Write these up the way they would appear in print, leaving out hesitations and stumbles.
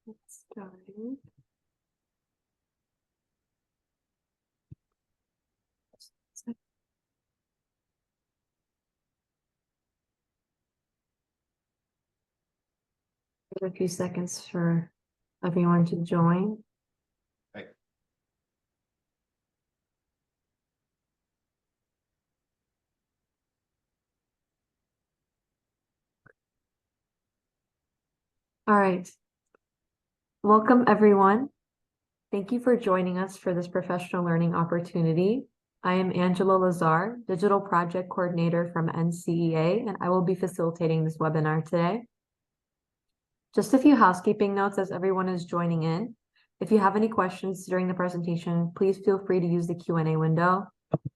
Starting. Give a few seconds for everyone to join. Right. All right. Welcome, everyone. Thank you for joining us for this professional learning opportunity. I am Angela Lazar, Digital Project Coordinator from NCEA, and I will be facilitating this webinar today. Just a few housekeeping notes as everyone is joining in. If you have any questions during the presentation, please feel free to use the Q&A window.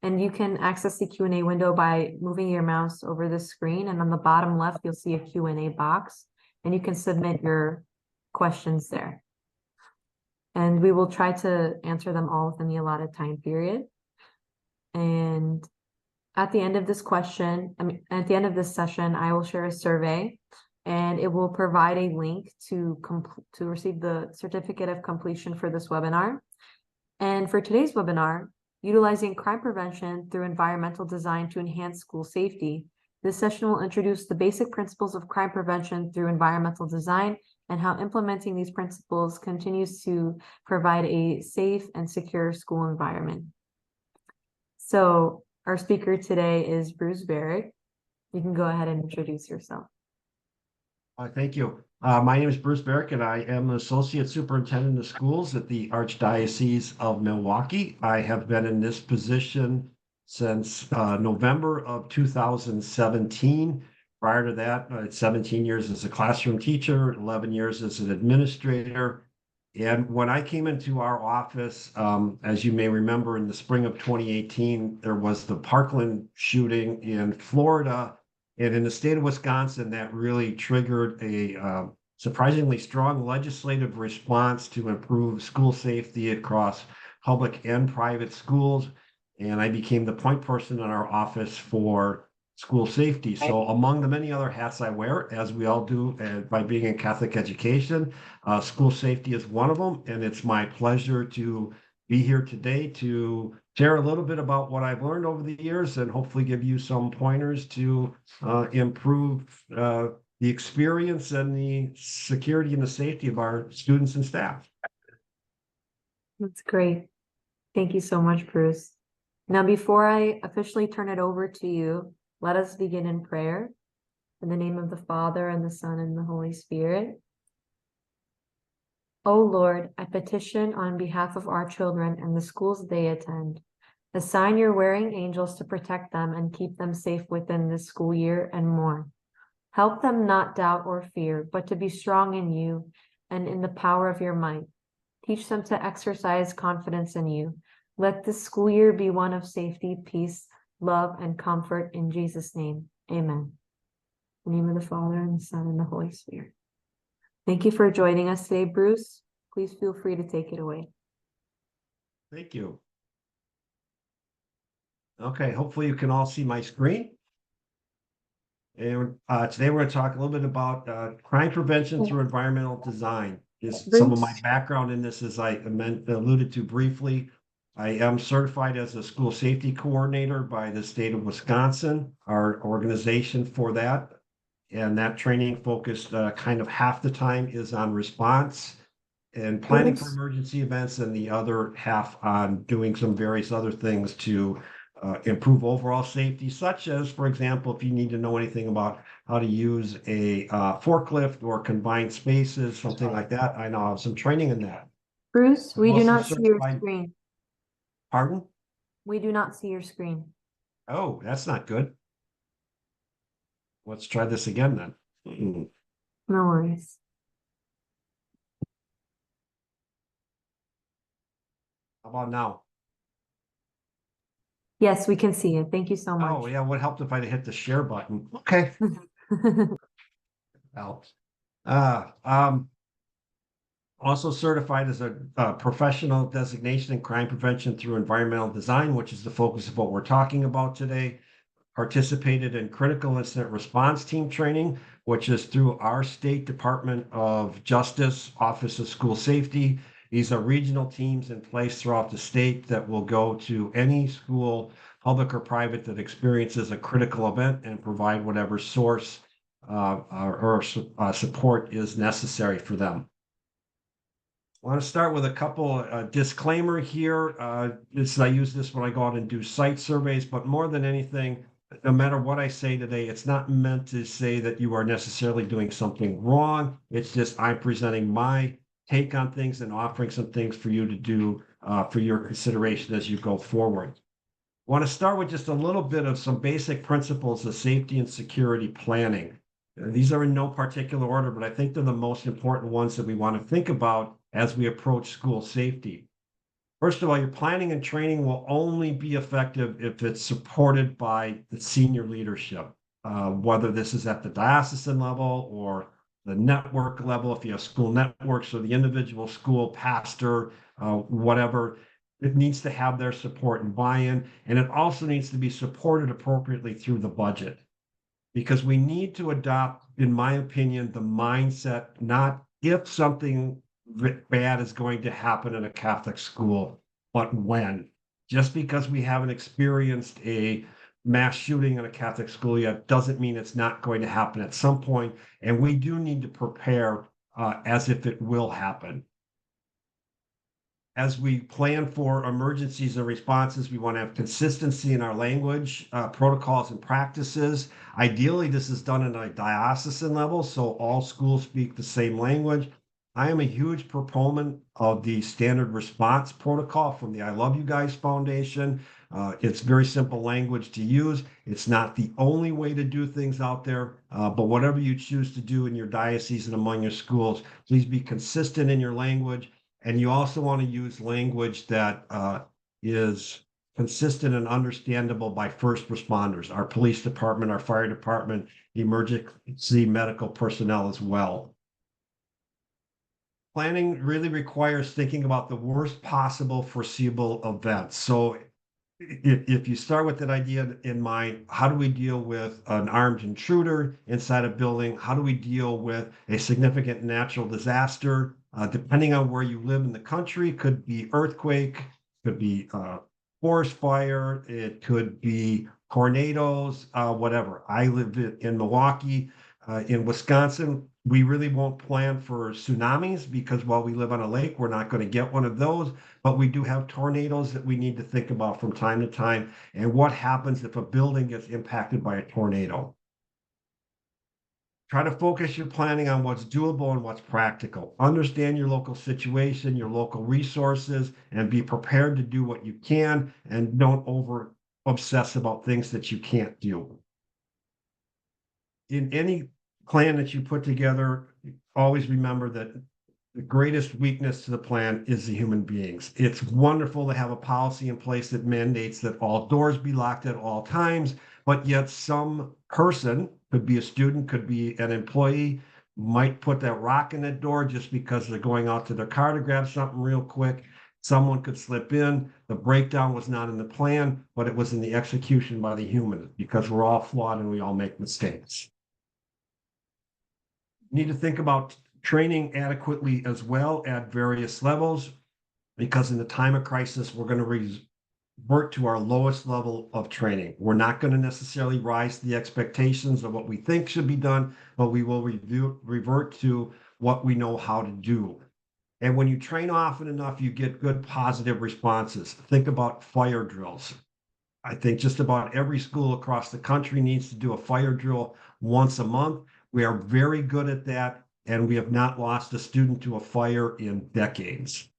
And you can access the Q&A window by moving your mouse over the screen. And on the bottom left, you'll see a Q&A box, and you can submit your questions there. And we will try to answer them all within the allotted time period. And at the end of this at the end of this session, I will share a survey, and it will provide a link to receive the certificate of completion for this webinar. And for today's webinar, utilizing crime prevention through environmental design to enhance school safety, this session will introduce the basic principles of crime prevention through environmental design and how implementing these principles continues to provide a safe and secure school environment. So our speaker today is Bruce Barrick. You can go ahead and introduce yourself. Thank you. My name is Bruce Barrick, and I am the Associate Superintendent of Schools at the Archdiocese of Milwaukee. I have been in this position since November of 2017. Prior to that, 17 years as a classroom teacher, 11 years as an administrator. And when I came into our office, as you may remember, in the spring of 2018, there was the Parkland shooting in Florida. And in the state of Wisconsin, that really triggered a surprisingly strong legislative response to improve school safety across public and private schools. And I became the point person in our office for school safety. So among the many other hats I wear, as we all do by being in Catholic education, school safety is one of them. And it's my pleasure to be here today to share a little bit about what I've learned over the years and hopefully give you some pointers to improve the experience and the security and the safety of our students and staff. That's great. Thank you so much, Bruce. Now, before I officially turn it over to you, let us begin in prayer. In the name of the Father, and the Son, and the Holy Spirit. O Lord, I petition on behalf of our children and the schools they attend. Assign your warring angels to protect them and keep them safe within this school year and more. Help them not doubt or fear, but to be strong in you and in the power of your might. Teach them to exercise confidence in you. Let this school year be one of safety, peace, love, and comfort in Jesus' name. Amen. In the name of the Father, and the Son, and the Holy Spirit. Thank you for joining us today, Bruce. Please feel free to take it away. Thank you. Okay, hopefully you can all see my screen. And today we're going to talk a little bit about crime prevention through environmental design. Just some of my background in this, as I alluded to briefly. I am certified as a school safety coordinator by the state of Wisconsin, our organization for that. And that training focused kind of half the time is on response and planning for emergency events, and the other half on doing some various other things to improve overall safety, such as, for example, if you need to know anything about how to use a forklift or confined spaces, something like that. I now have some training in that. Bruce, we do not see your certified- screen. Pardon? We do not see your screen. Oh, that's not good. Let's try this again then. No worries. How about now? Yes, we can see it. Thank you so much. Oh, yeah. What helped if I'd hit the share button? Okay. Helps. Also certified as a professional designation in crime prevention through environmental design, which is the focus of what we're talking about today. participated in critical incident response team training, which is through our state Department of Justice, Office of School Safety. These are regional teams in place throughout the state that will go to any school, public or private, that experiences a critical event and provide whatever source support is necessary for them. I want to start with a couple disclaimer here. I use this when I go out and do site surveys, but more than anything, no matter what I say today, it's not meant to say that you are necessarily doing something wrong. It's just I'm presenting my take on things and offering some things for you to do for your consideration as you go forward. I want to start with just a little bit of some basic principles of safety and security planning. These are in no particular order, but I think they're the most important ones that we want to think about as we approach school safety. First of all, your planning and training will only be effective if it's supported by the senior leadership, whether this is at the diocesan level or the network level, if you have school networks, or the individual school pastor, whatever. It needs to have their support and buy-in, and it also needs to be supported appropriately through the budget. Because we need to adopt, in my opinion, the mindset, not if something bad is going to happen in a Catholic school, but when. Just because we haven't experienced a mass shooting in a Catholic school yet doesn't mean it's not going to happen at some point, and we do need to prepare as if it will happen. As we plan for emergencies and responses, we want to have consistency in our language, protocols, and practices. Ideally, this is done at a diocesan level, so all schools speak the same language. I am a huge proponent of the standard response protocol from the I Love You Guys Foundation. It's very simple language to use. It's not the only way to do things out there, but whatever you choose to do in your diocese and among your schools, please be consistent in your language. And you also want to use language that is consistent and understandable by first responders, our police department, our fire department, emergency medical personnel as well. Planning really requires thinking about the worst possible foreseeable events. So if you start with that idea in mind, how do we deal with an armed intruder inside a building? How do we deal with a significant natural disaster? Depending on where you live in the country, could be earthquake, could be forest fire, it could be tornadoes, whatever. I live in Milwaukee. In Wisconsin, we really won't plan for tsunamis because while we live on a lake, we're not going to get one of those. But we do have tornadoes that we need to think about from time to time. And what happens if a building gets impacted by a tornado? Try to focus your planning on what's doable and what's practical. Understand your local situation, your local resources, and be prepared to do what you can, and don't over obsess about things that you can't do. In any plan that you put together, always remember that the greatest weakness to the plan is the human beings. It's wonderful to have a policy in place that mandates that all doors be locked at all times, but yet some person, could be a student, could be an employee, might put that rock in that door just because they're going out to their car to grab something real quick. Someone could slip in. The breakdown was not in the plan, but it was in the execution by the human, because we're all flawed and we all make mistakes. Need to think about training adequately as well at various levels, because in the time of crisis, we're going to revert to our lowest level of training. We're not going to necessarily rise to the expectations of what we think should be done, but we will revert to what we know how to do. And when you train often enough, you get good positive responses. Think about fire drills. I think just about every school across the country needs to do a fire drill once a month. We are very good at that, and we have not lost a student to a fire in decades.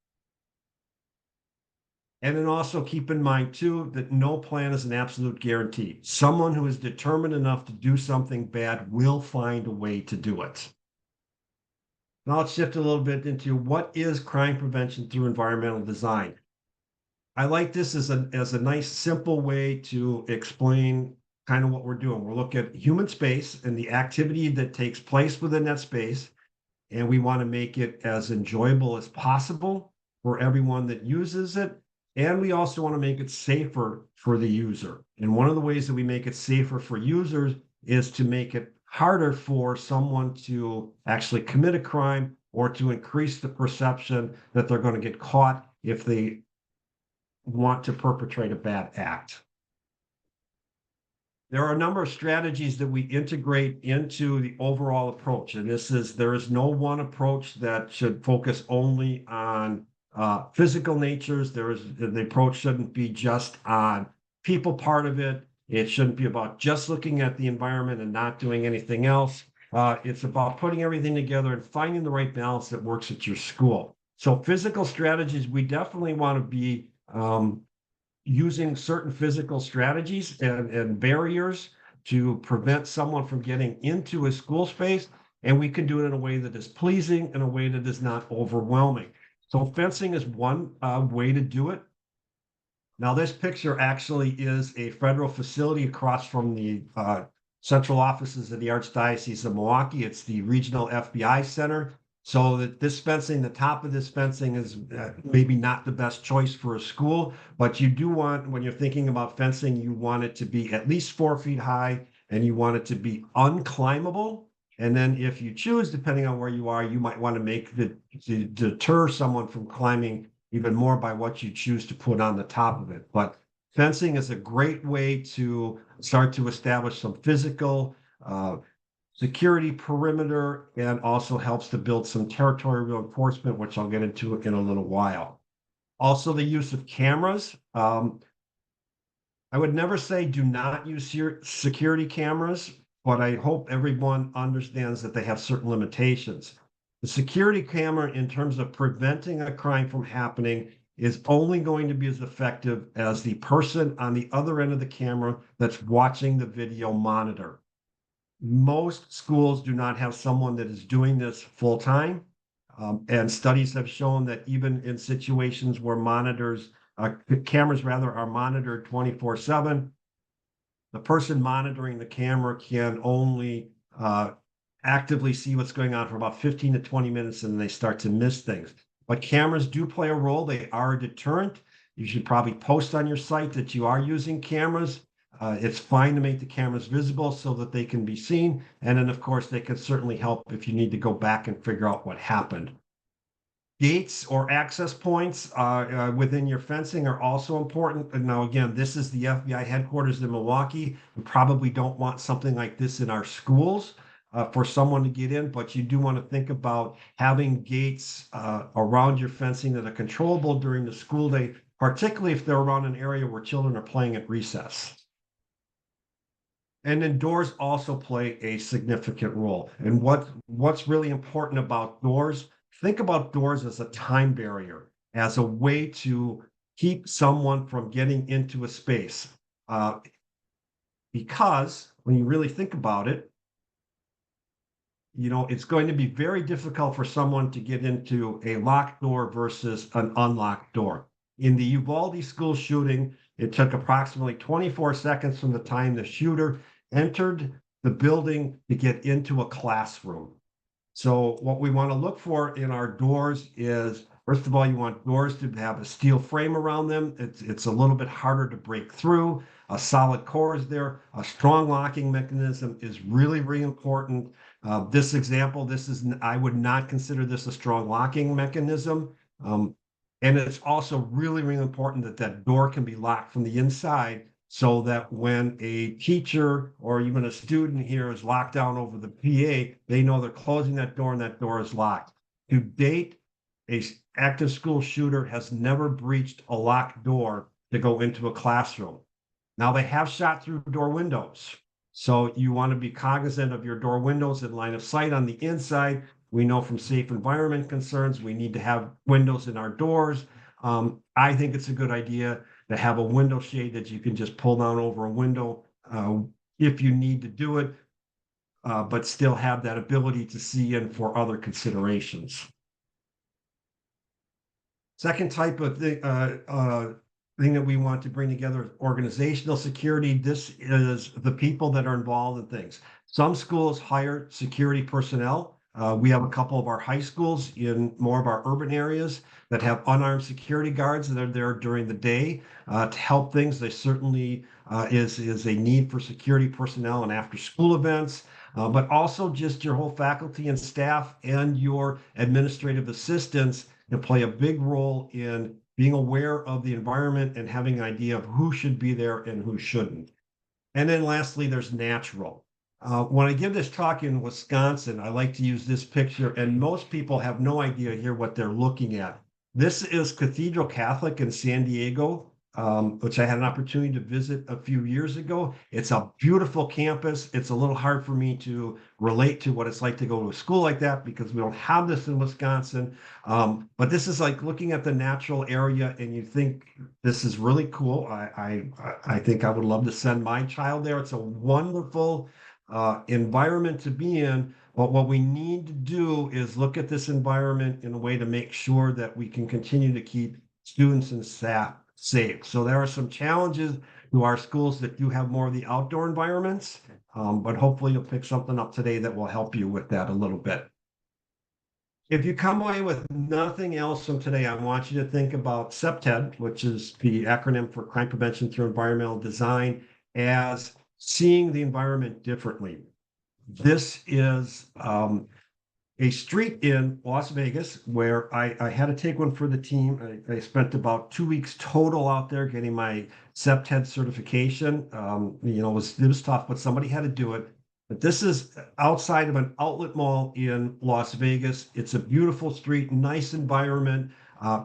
And then also keep in mind too, that no plan is an absolute guarantee. Someone who is determined enough to do something bad will find a way to do it. Now let's shift a little bit into what is crime prevention through environmental design. I like this as a nice, simple way to explain kind of what we're doing. We'll look at human space and the activity that takes place within that space, and we want to make it as enjoyable as possible for everyone that uses it. And we also want to make it safer for the user. And one of the ways that we make it safer for users is to make it harder for someone to actually commit a crime or to increase the perception that they're going to get caught if they want to perpetrate a bad act. There are a number of strategies that we integrate into the overall approach. And there is no one approach that should focus only on physical natures. The approach shouldn't be just on people part of it. It shouldn't be about just looking at the environment and not doing anything else. It's about putting everything together and finding the right balance that works at your school. So physical strategies, we definitely want to be using certain physical strategies and barriers to prevent someone from getting into a school space. And we can do it in a way that is pleasing, in a way that is not overwhelming. So fencing is one way to do it. Now, this picture actually is a federal facility across from the central offices of the Archdiocese of Milwaukee. It's the regional FBI center. So that this fencing, the top of this fencing is maybe not the best choice for a school, but you do want, when you're thinking about fencing, you want it to be at least 4 feet high and you want it to be unclimbable. And then if you choose, depending on where you are, you might want to to deter someone from climbing even more by what you choose to put on the top of it. But fencing is a great way to start to establish some physical security perimeter, and also helps to build some territorial reinforcement, which I'll get into in a little while. Also, the use of cameras. I would never say do not use your security cameras, but I hope everyone understands that they have certain limitations. The security camera, in terms of preventing a crime from happening, is only going to be as effective as the person on the other end of the camera that's watching the video monitor. Most schools do not have someone that is doing this full time. And studies have shown that even in situations where cameras rather, are monitored 24/7, the person monitoring the camera can only actively see what's going on for about 15 to 20 minutes, and they start to miss things. But cameras do play a role. They are a deterrent. You should probably post on your site that you are using cameras. It's fine to make the cameras visible so that they can be seen. And then, of course, they can certainly help if you need to go back and figure out what happened. Gates or access points within your fencing are also important. And now, again, this is the FBI headquarters in Milwaukee. We probably don't want something like this in our schools for someone to get in, but you do want to think about having gates around your fencing that are controllable during the school day, particularly if they're around an area where children are playing at recess. And then doors also play a significant role. And what's really important about doors, think about doors as a time barrier, as a way to keep someone from getting into a space. Because when you really think about it, it's going to be very difficult for someone to get into a locked door versus an unlocked door. In the Uvalde school shooting, it took approximately 24 seconds from the time the shooter entered the building to get into a classroom. So what we want to look for in our doors is, first of all, you want doors to have a steel frame around them. It's a little bit harder to break through. A solid core is there. A strong locking mechanism is really, really important. This example, I would not consider this a strong locking mechanism. And it's also really, really important that that door can be locked from the inside, so that when a teacher or even a student here is locked down over the PA, they know they're closing that door and that door is locked. To date, a active school shooter has never breached a locked door to go into a classroom. Now, they have shot through door windows. So you want to be cognizant of your door windows and line of sight on the inside. We know from safe environment concerns, we need to have windows in our doors. I think it's a good idea to have a window shade that you can just pull down over a window if you need to do it, but still have that ability to see in for other considerations. Second type of thing that we want to bring together is organizational security. This is the people that are involved in things. Some schools hire security personnel. We have a couple of our high schools in more of our urban areas that have unarmed security guards that are there during the day to help things. There certainly is a need for security personnel and after school events, but also just your whole faculty and staff and your administrative assistants can play a big role in being aware of the environment and having an idea of who should be there and who shouldn't. And then lastly, there's natural. When I give this talk in Wisconsin, I like to use this picture, and most people have no idea here what they're looking at. This is Cathedral Catholic in San Diego, which I had an opportunity to visit a few years ago. It's a beautiful campus. It's a little hard for me to relate to what it's like to go to a school like that because we don't have this in Wisconsin. But this is like looking at the natural area, and you think this is really cool. I think I would love to send my child there. It's a wonderful environment to be in. But what we need to do is look at this environment in a way to make sure that we can continue to keep students and staff safe. So there are some challenges to our schools that do have more of the outdoor environments, but hopefully you'll pick something up today that will help you with that a little bit. If you come away with nothing else from today, I want you to think about CPTED, which is the acronym for Crime Prevention Through Environmental Design, as seeing the environment differently. This is a street in Las Vegas where I had to take one for the team. I spent about 2 weeks total out there getting my CPTED certification. It was tough, but somebody had to do it. But this is outside of an outlet mall in Las Vegas. It's a beautiful street, nice environment.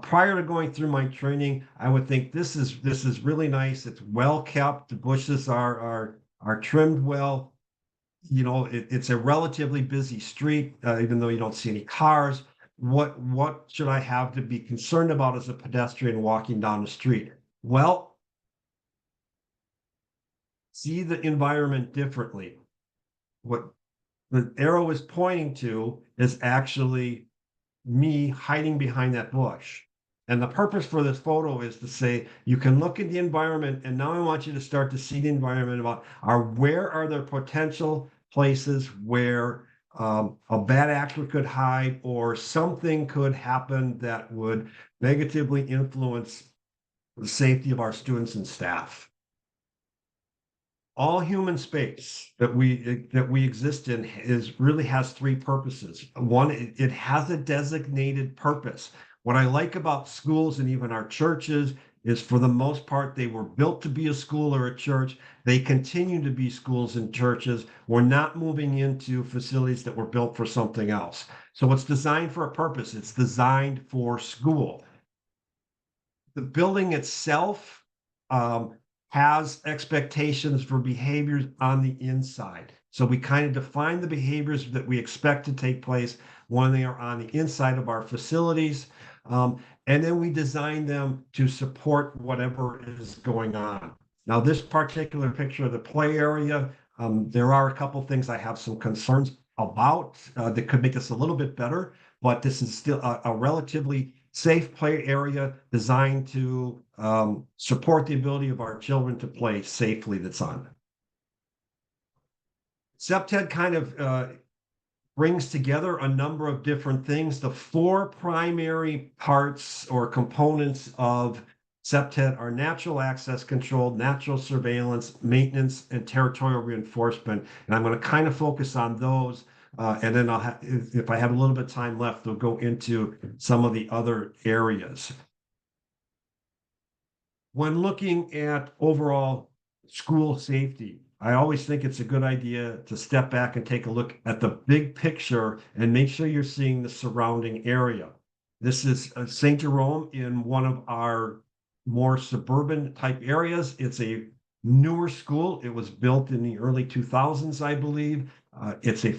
Prior to going through my training, I would think this is really nice. It's well kept. The bushes are trimmed well. It's a relatively busy street, even though you don't see any cars. What should I have to be concerned about as a pedestrian walking down the street? Well, see the environment differently. What the arrow is pointing to is actually me hiding behind that bush. And the purpose for this photo is to say, you can look at the environment, and now I want you to start to see the environment about where are there potential places where a bad actor could hide or something could happen that would negatively influence the safety of our students and staff. All human space that we exist in really has three purposes. One, it has a designated purpose. What I like about schools and even our churches is, for the most part, they were built to be a school or a church. They continue to be schools and churches. We're not moving into facilities that were built for something else. So it's designed for a purpose. It's designed for school. The building itself has expectations for behaviors on the inside. So we kind of define the behaviors that we expect to take place when they are on the inside of our facilities. And then we design them to support whatever is going on. Now, this particular picture of the play area, there are a couple things I have some concerns about that could make this a little bit better, but this is still a relatively safe play area designed to support the ability of our children to play safely that's on. CPTED kind of brings together a number of different things. The four primary parts or components of CPTED are natural access control, natural surveillance, maintenance, and territorial reinforcement. And I'm going to kind of focus on those. And then if I have a little bit of time left, we'll go into some of the other areas. When looking at overall school safety, I always think it's a good idea to step back and take a look at the big picture and make sure you're seeing the surrounding area. This is St. Jerome in one of our more suburban type areas. It's a newer school. It was built in the early 2000s, I believe. It's a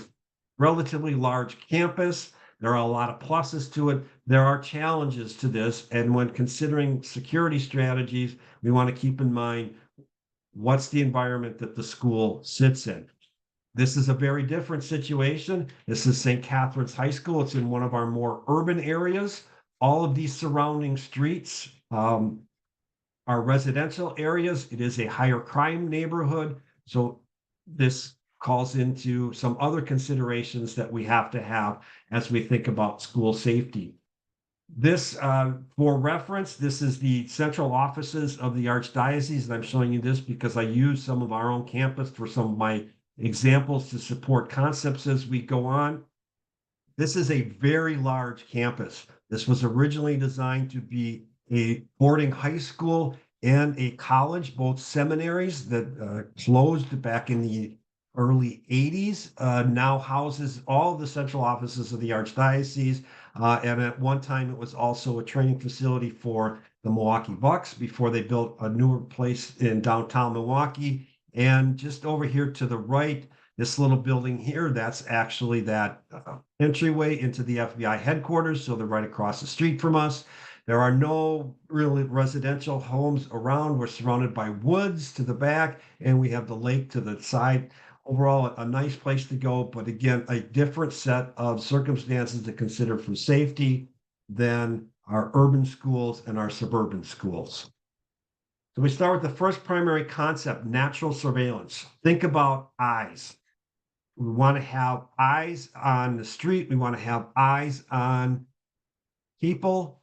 relatively large campus. There are a lot of pluses to it. There are challenges to this. And when considering security strategies, we want to keep in mind what's the environment that the school sits in. This is a very different situation. This is St. Catherine's High School. It's in one of our more urban areas. All of these surrounding streets are residential areas. It is a higher crime neighborhood. So this calls into some other considerations that we have to have as we think about school safety. This, for reference, this is the central offices of the Archdiocese, and I'm showing you this because I use some of our own campus for some of my examples to support concepts as we go on. This is a very large campus. This was originally designed to be a boarding high school and a college, both seminaries that closed back in the early 80s, now houses all the central offices of the Archdiocese. And at one time, it was also a training facility for the Milwaukee Bucks before they built a newer place in downtown Milwaukee. And just over here to the right, this little building here, that's actually that entryway into the FBI headquarters. So they're right across the street from us. There are no really residential homes around. We're surrounded by woods to the back, and we have the lake to the side. Overall, a nice place to go, but again, a different set of circumstances to consider for safety than our urban schools and our suburban schools. So we start with the first primary concept, natural surveillance. Think about eyes. We want to have eyes on the street. We want to have eyes on people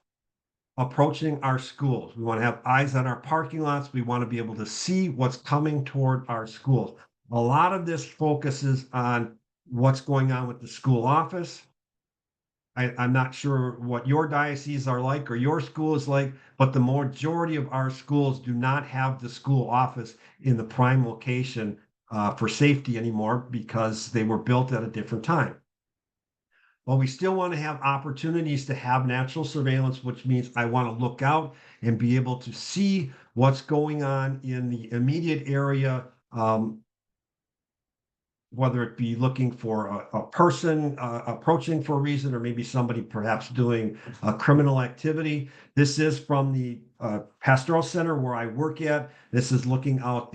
approaching our schools. We want to have eyes on our parking lots. We want to be able to see what's coming toward our schools. A lot of this focuses on what's going on with the school office. I'm not sure what your diocese are like or your school is like, but the majority of our schools do not have the school office in the prime location for safety anymore because they were built at a different time. Well, we still want to have opportunities to have natural surveillance, which means I want to look out and be able to see what's going on in the immediate area, whether it be looking for a person approaching for a reason, or maybe somebody perhaps doing a criminal activity. This is from the pastoral center where I work at. This is looking out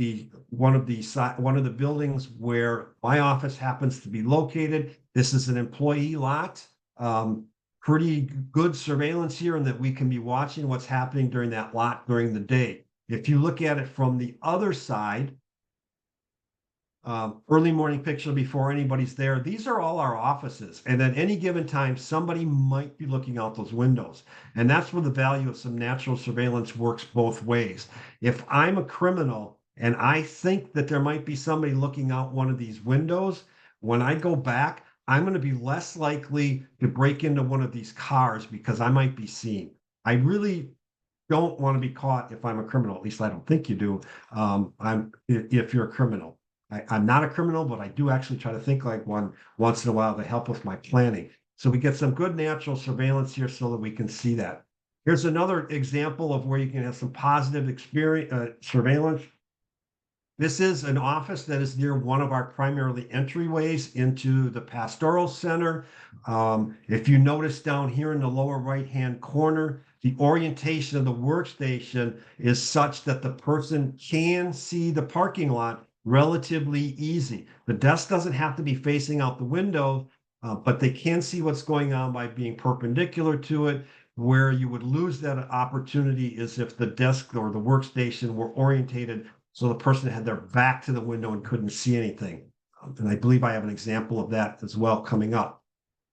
one of the buildings where my office happens to be located. This is an employee lot. Pretty good surveillance here, in that we can be watching what's happening during that lot during the day. If you look at it from the other side, early morning picture before anybody's there. These are all our offices. And at any given time, somebody might be looking out those windows. And that's where the value of some natural surveillance works both ways. If I'm a criminal and I think that there might be somebody looking out one of these windows, when I go back, I'm going to be less likely to break into one of these cars because I might be seen. I really don't want to be caught if I'm a criminal. At least I don't think you do. If you're a criminal. I'm not a criminal, but I do actually try to think like one once in a while to help with my planning. So we get some good natural surveillance here so that we can see that. Here's another example of where you can have some positive surveillance. This is an office that is near one of our primarily entryways into the pastoral center. If you notice down here in the lower right-hand corner, the orientation of the workstation is such that the person can see the parking lot relatively easy. The desk doesn't have to be facing out the window, but they can see what's going on by being perpendicular to it. Where you would lose that opportunity is if the desk or the workstation were orientated so the person had their back to the window and couldn't see anything. And I believe I have an example of that as well coming up.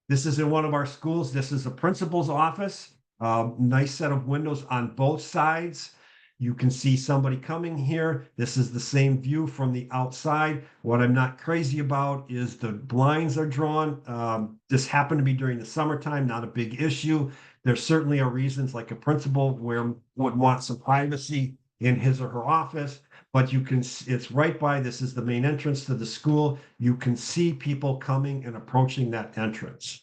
This is in one of our schools. This is a principal's office. Nice set of windows on both sides. You can see somebody coming here. This is the same view from the outside. What I'm not crazy about is the blinds are drawn. This happened to be during the summertime, not a big issue. There certainly are reasons, like a principal would want some privacy in his or her office, but it's right by, this is the main entrance to the school. You can see people coming and approaching that entrance.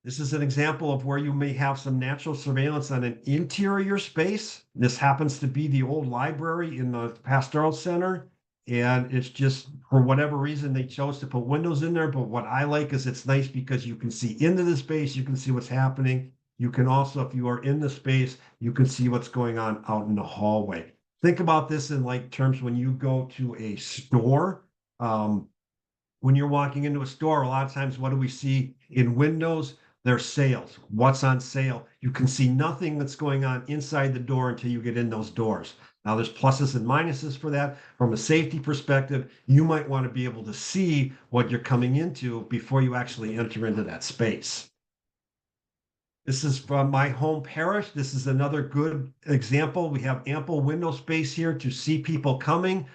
This is an example of where you may have some natural surveillance on an interior space. This happens to be the old library in the pastoral center. And it's just, for whatever reason, they chose to put windows in there. But what I like is it's nice because you can see into the space, you can see what's happening. You can also, if you are in the space, you can see what's going on out in the hallway. Think about this in like terms when you go to a store. When you're walking into a store, a lot of times, what do we see in windows? There's sales. What's on sale? You can see nothing that's going on inside the door until you get in those doors. Now, there's pluses and minuses for that. From a safety perspective, you might want to be able to see what you're coming into before you actually enter into that space. This is from my home parish. This is another good example. We have ample window space here to see people coming.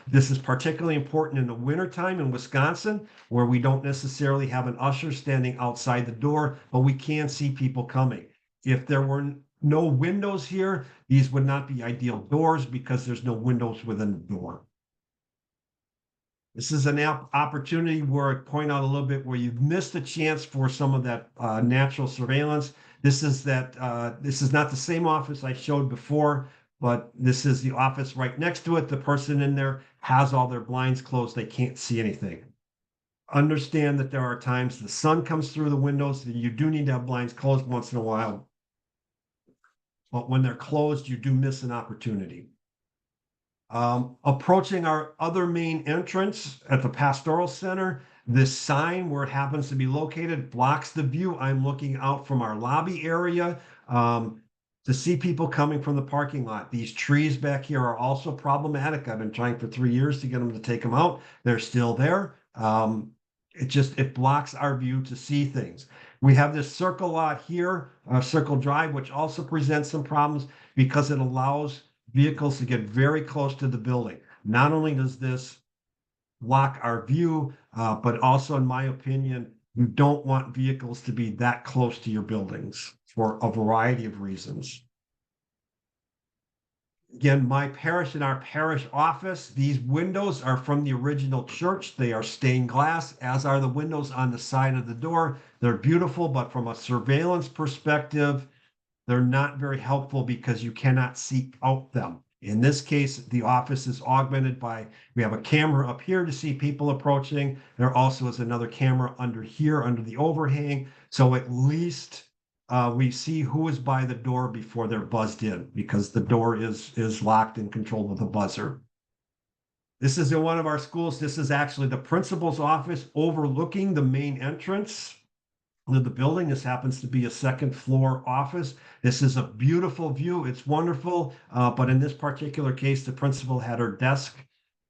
This is particularly important in the wintertime in Wisconsin, where we don't necessarily have an usher standing outside the door, but we can see people coming. If there were no windows here, these would not be ideal doors because there's no windows within the door. This is an opportunity where I point out a little bit where you've missed a chance for some of that natural surveillance. This is not the same office I showed before, but this is the office right next to it. The person in there has all their blinds closed. They can't see anything. Understand that there are times the sun comes through the windows, that you do need to have blinds closed once in a while. But when they're closed, you do miss an opportunity. Approaching our other main entrance at the Pastoral Center, this sign where it happens to be located blocks the view. I'm looking out from our lobby area to see people coming from the parking lot. These trees back here are also problematic. I've been trying for 3 years to get them to take them out. They're still there. It blocks our view to see things. We have this circle lot here, Circle Drive, which also presents some problems because it allows vehicles to get very close to the building. Not only does this block our view, but also, in my opinion, you don't want vehicles to be that close to your buildings for a variety of reasons. Again, my parish and our parish office, these windows are from the original church. They are stained glass, as are the windows on the side of the door. They're beautiful, but from a surveillance perspective, they're not very helpful because you cannot see out them. In this case, the office is augmented by, we have a camera up here to see people approaching. There also is another camera under here, under the overhang. So at least we see who is by the door before they're buzzed in, because the door is locked and controlled with a buzzer. This is in one of our schools. This is actually the principal's office overlooking the main entrance of the building. This happens to be a second floor office. This is a beautiful view. It's wonderful. But in this particular case, the principal had her desk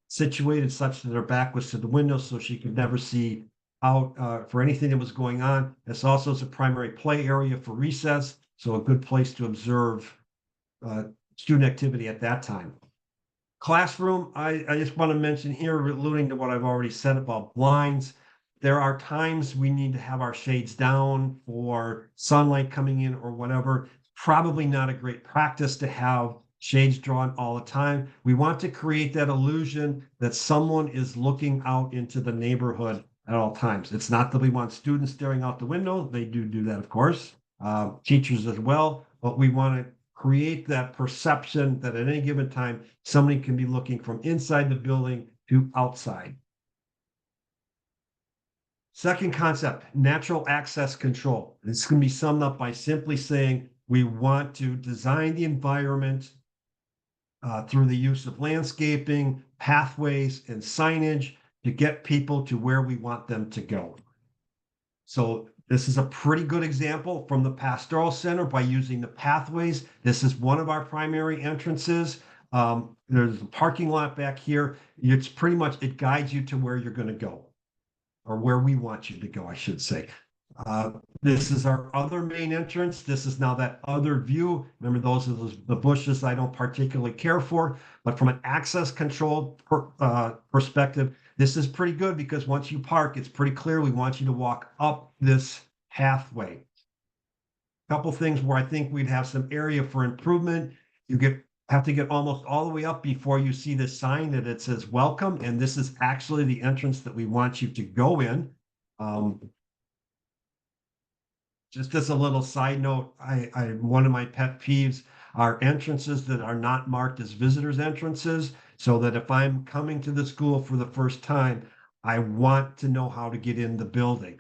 situated such that her back was to the window, so she could never see out for anything that was going on. This also is a primary play area for recess, so a good place to observe student activity at that time. Classroom, I just want to mention here, alluding to what I've already said about blinds. There are times we need to have our shades down for sunlight coming in or whatever. Probably not a great practice to have shades drawn all the time. We want to create that illusion that someone is looking out into the neighborhood at all times. It's not that we want students staring out the window. They do that, of course, teachers as well, but we want to create that perception that at any given time, somebody can be looking from inside the building to outside. Second concept, natural access control. This can be summed up by simply saying we want to design the environment through the use of landscaping, pathways, and signage to get people to where we want them to go. So this is a pretty good example from the Pastoral Center by using the pathways. This is one of our primary entrances. There's a parking lot back here. It's pretty much, it guides you to where you're going to go, or where we want you to go, I should say. This is our other main entrance. This is now that other view. Remember, those are the bushes I don't particularly care for, but from an access control perspective, this is pretty good because once you park, it's pretty clear we want you to walk up this pathway. A couple things where I think we'd have some area for improvement. You have to get almost all the way up before you see this sign that it says welcome, and this is actually the entrance that we want you to go in. Just as a little side note, one of my pet peeves are entrances that are not marked as visitors entrances, so that if I'm coming to the school for the first time, I want to know how to get in the building.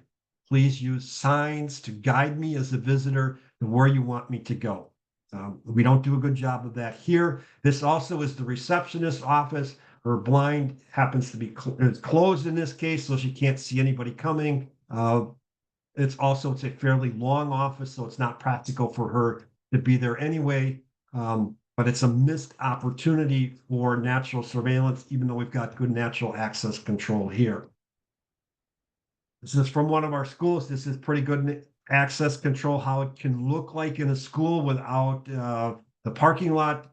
Please use signs to guide me as a visitor to where you want me to go. We don't do a good job of that here. This also is the receptionist's office. Her blind happens to be closed in this case, so she can't see anybody coming. It's a fairly long office, so it's not practical for her to be there anyway. but it's a missed opportunity for natural surveillance, even though we've got good natural access control here. This is from one of our schools. This is pretty good access control, how it can look like in a school without the parking lot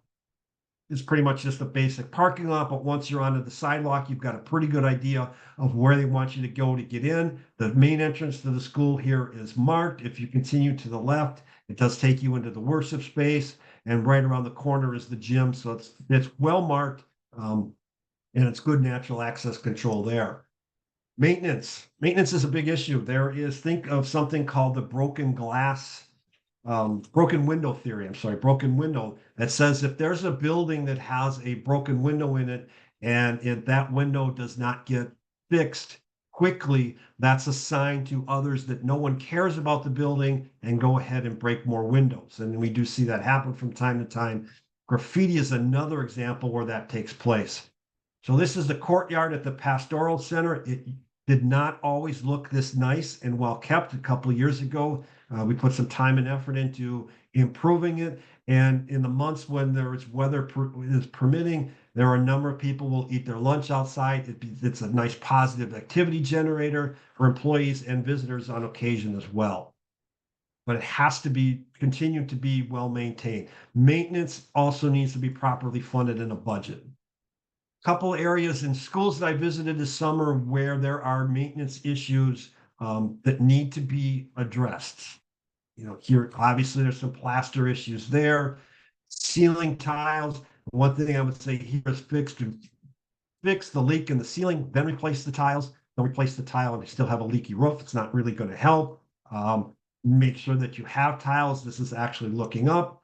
is pretty much just a basic parking lot, but once you're onto the sidewalk, you've got a pretty good idea of where they want you to go to get in. The main entrance to the school here is marked. If you continue to the left, it does take you into the worship space, and right around the corner is the gym. So it's well marked, and it's good natural access control there. Maintenance is a big issue. Think of something called the broken window theory. I'm sorry, broken window that says if there's a building that has a broken window in it and if that window does not get fixed quickly, that's a sign to others that no one cares about the building and go ahead and break more windows. And we do see that happen from time to time. Graffiti is another example where that takes place. So this is the courtyard at the Pastoral Center. It did not always look this nice and well kept. A couple of years ago, we put some time and effort into improving it. And in the months when there is weather is permitting, there are a number of people will eat their lunch outside. It's a nice positive activity generator for employees and visitors on occasion as well. But it has to continue to be well maintained. Maintenance also needs to be properly funded in a budget. Couple areas in schools that I visited this summer where there are maintenance issues that need to be addressed. Here, obviously, there's some plaster issues there. Ceiling tiles. One thing I would say here is fix the leak in the ceiling, then replace the tiles. Don't replace the tile and you still have a leaky roof. It's not really going to help. Make sure that you have tiles. This is actually looking up.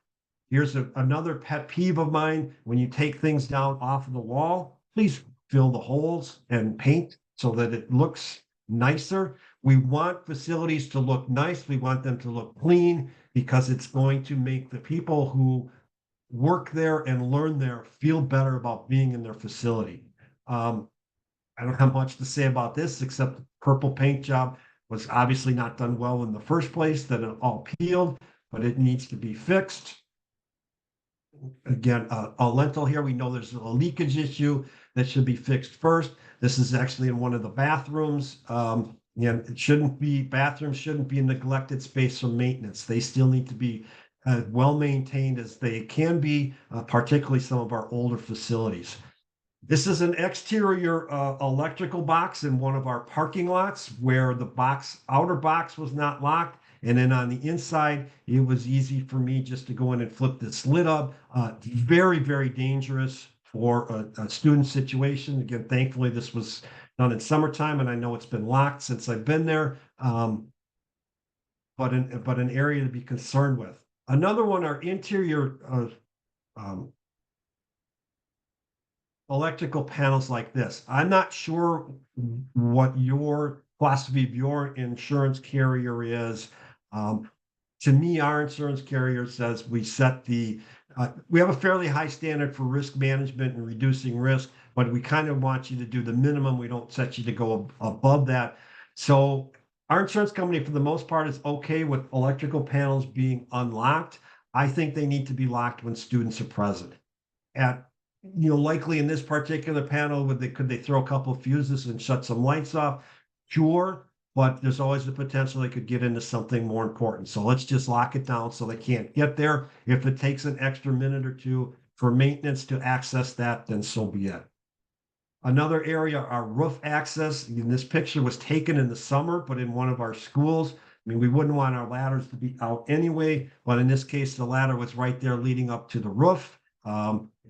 Here's another pet peeve of mine. When you take things down off of the wall, please fill the holes and paint so that it looks nicer. We want facilities to look nice. We want them to look clean because it's going to make the people who work there and learn there feel better about being in their facility. I don't have much to say about this except the purple paint job was obviously not done well in the first place, that it all peeled, but it needs to be fixed. Again, a lentil here, we know there's a leakage issue that should be fixed first. This is actually in one of the bathrooms. Bathrooms shouldn't be a neglected space for maintenance. They still need to be well maintained as they can be, particularly some of our older facilities. This is an exterior electrical box in one of our parking lots where the outer box was not locked. And then on the inside, it was easy for me just to go in and flip this lid up. Very, very dangerous for a student situation. Again, thankfully, this was done in summertime, and I know it's been locked since I've been there, but an area to be concerned with. Another one are interior electrical panels like this. I'm not sure what your philosophy of your insurance carrier is. To me, our insurance carrier says we have a fairly high standard for risk management and reducing risk, but we kind of want you to do the minimum. We don't set you to go above that. So our insurance company, for the most part, is okay with electrical panels being unlocked. I think they need to be locked when students are present. Likely in this particular panel, could they throw a couple of fuses and shut some lights off? Sure, but there's always the potential they could get into something more important. So let's just lock it down so they can't get there. If it takes an extra minute or two for maintenance to access that, then so be it. Another area, our roof access. This picture was taken in the summer, but in one of our schools. I mean, we wouldn't want our ladders to be out anyway, but in this case, the ladder was right there leading up to the roof.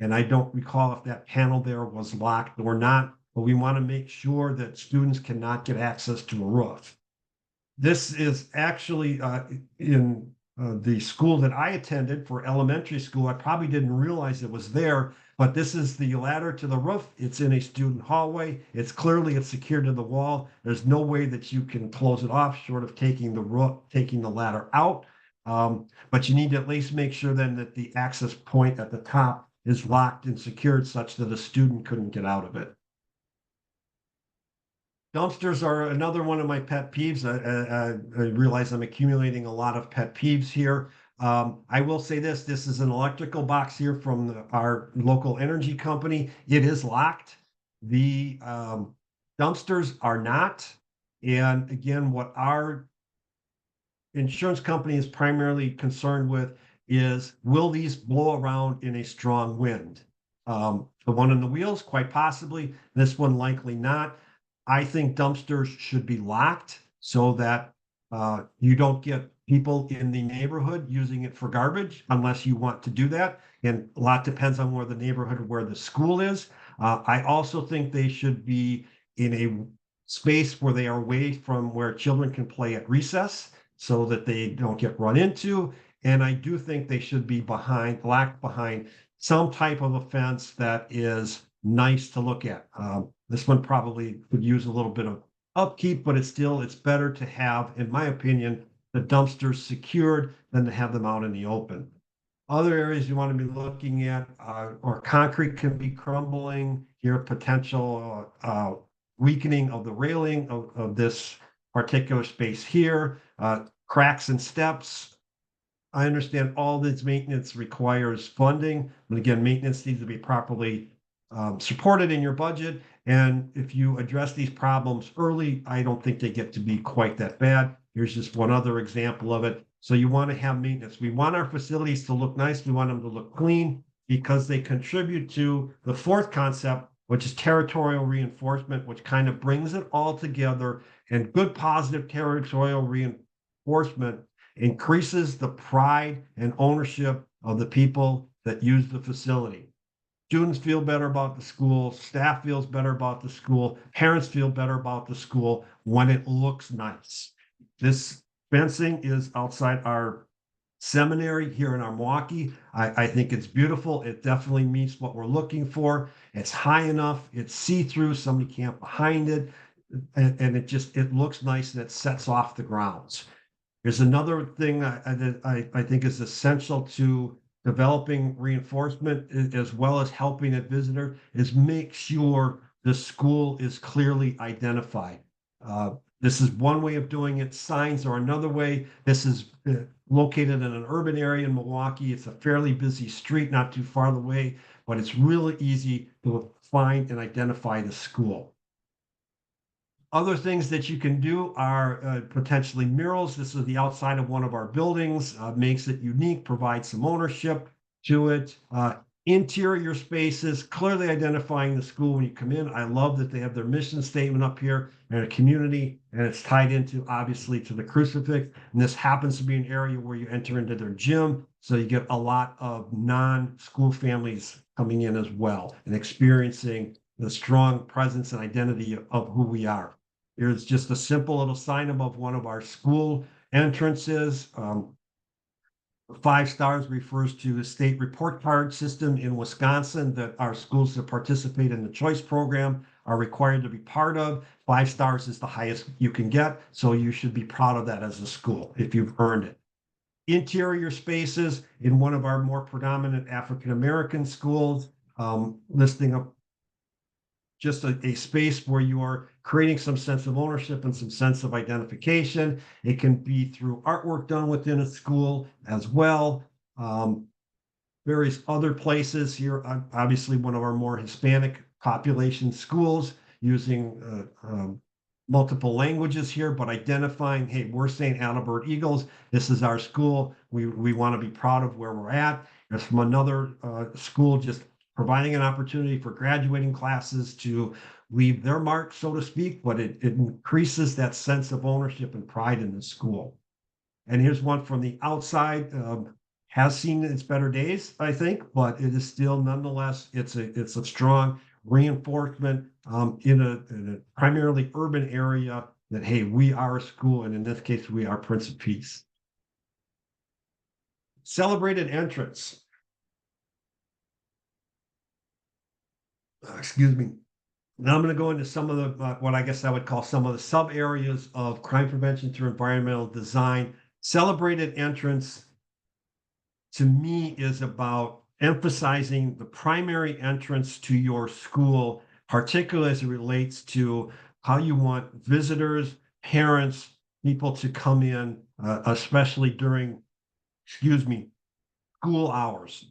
And I don't recall if that panel there was locked or not, but we want to make sure that students cannot get access to a roof. This is actually in the school that I attended for elementary school. I probably didn't realize it was there, but this is the ladder to the roof. It's in a student hallway. It's secured to the wall. There's no way that you can close it off short of taking the ladder out. But you need to at least make sure then that the access point at the top is locked and secured such that a student couldn't get out of it. Dumpsters are another one of my pet peeves. I realize I'm accumulating a lot of pet peeves here. I will say this is an electrical box here from our local energy company. It is locked. The dumpsters are not. And again, what our insurance company is primarily concerned with is, will these blow around in a strong wind? The one on the wheels, quite possibly. This one likely not. I think dumpsters should be locked so that you don't get people in the neighborhood using it for garbage unless you want to do that. And a lot depends on where the neighborhood, where the school is. I also think they should be in a space where they are away from where children can play at recess so that they don't get run into. And I do think they should be locked behind some type of a fence that is nice to look at. This one probably could use a little bit of upkeep, but it's better to have, in my opinion, the dumpsters secured than to have them out in the open. Other areas you want to be looking at, or concrete can be crumbling, here potential weakening of the railing of this particular space here, cracks and steps. I understand all this maintenance requires funding, but again, maintenance needs to be properly supported in your budget. And if you address these problems early, I don't think they get to be quite that bad. Here's just one other example of it. So you want to have maintenance. We want our facilities to look nice. We want them to look clean because they contribute to the fourth concept, which is territorial reinforcement, which kind of brings it all together. And good positive territorial reinforcement increases the pride and ownership of the people that use the facility. Students feel better about the school, staff feels better about the school, parents feel better about the school when it looks nice. This fencing is outside our seminary here in our Milwaukee. I think it's beautiful. It definitely meets what we're looking for. It's high enough, it's see-through, somebody can't behind it, and it looks nice and it sets off the grounds. There's another thing I think is essential to developing reinforcement as well as helping a visitor is make sure the school is clearly identified. This is one way of doing it. Signs are another way. This is located in an urban area in Milwaukee. It's a fairly busy street, not too far away, but it's really easy to find and identify the school. Other things that you can do are potentially murals. This is the outside of one of our buildings, makes it unique, provides some ownership to it. Interior spaces, clearly identifying the school when you come in. I love that they have their mission statement up here and a community, and it's tied into, obviously, to the crucifix. And this happens to be an area where you enter into their gym, so you get a lot of non-school families coming in as well and experiencing the strong presence and identity of who we are. Here's just a simple little sign above one of our school entrances. 5 stars refers to the state report card system in Wisconsin that our schools that participate in the choice program are required to be part of. 5 stars is the highest you can get, so you should be proud of that as a school if you've earned it. Interior spaces in one of our more predominant African-American schools, listing up just a space where you are creating some sense of ownership and some sense of identification. It can be through artwork done within a school as well. Various other places here, obviously one of our more Hispanic population schools using multiple languages here, but identifying, hey, we're St. Adalbert Eagles. This is our school. We want to be proud of where we're at. There's from another school just providing an opportunity for graduating classes to leave their mark, so to speak, but it increases that sense of ownership and pride in the school. And here's one from the outside, has seen its better days, I think, but it is still nonetheless, it's a strong reinforcement in a primarily urban area that, hey, we are a school, and in this case, we are Prince of Peace. Celebrated entrance. Excuse me. Now I'm going to go into some of the, what I guess I would call some of the sub areas of crime prevention through environmental design. Celebrated entrance to me is about emphasizing the primary entrance to your school, particularly as it relates to how you want visitors, parents, people to come in, especially during excuse me, school hours.